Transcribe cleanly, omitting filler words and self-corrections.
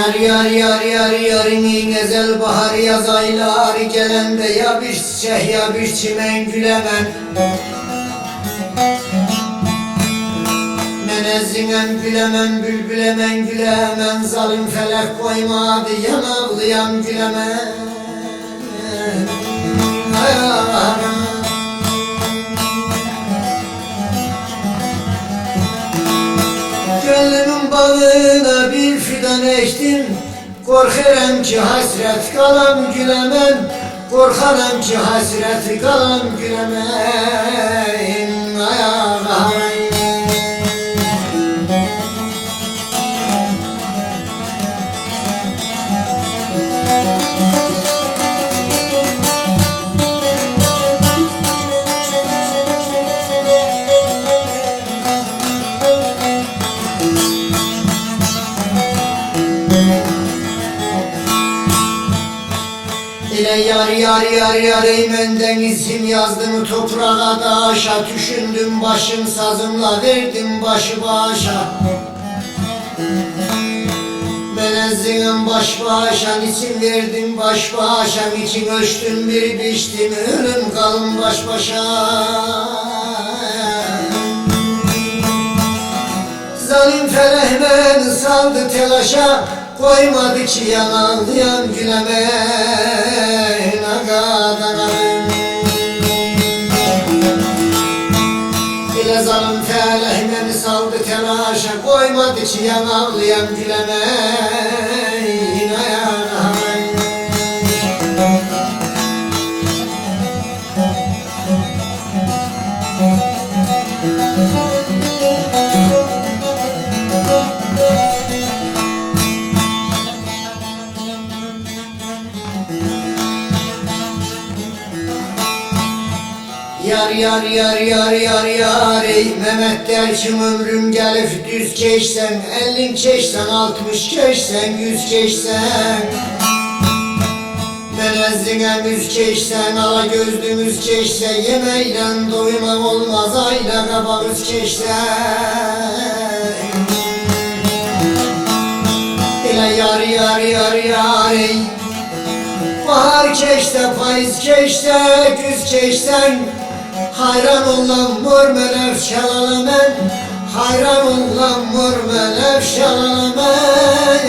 Yarın ezel bahar yaz ayları gelende ya bir çiçek ya bir çimen gülemen. Menezzinem gülemen, bülbülemen gülemen, zalim felek koymadı yanavlıyam gülemen. Gönlümün bağına bir fidan ektim, korkarım ki hasret kalam gülemen, korkarım ki hasret kalam gülemen. Yar eymenden isim yazdım toprağa taşa, düşündüm başım sazımla verdim başı başa. Menezzinem baş başa, isim verdim baş başa, için ölçtüm bir biçtim ölüm kalın baş başa. Zalim felek beni saldı telaşa, koymadı ki yanağlayan gülemen. İle zalim felek beni saldı telaşa, koymadı ki yanağlayan gülemen. Yar ey Mehmet derkim ömrüm gelip düz geçsen, 50 geçsen, 60 geçsen, 100 geçsen. Menezzinem yüz geçsen, ala gözlümüz geçsen, yemeyle doymak olmaz ayla kabağız geçsen. İle yar ey bahar geçse, payız geçse, güz geçsen. Hayran olan mor melef şalalamen, hayran olan mor melef şalalamen.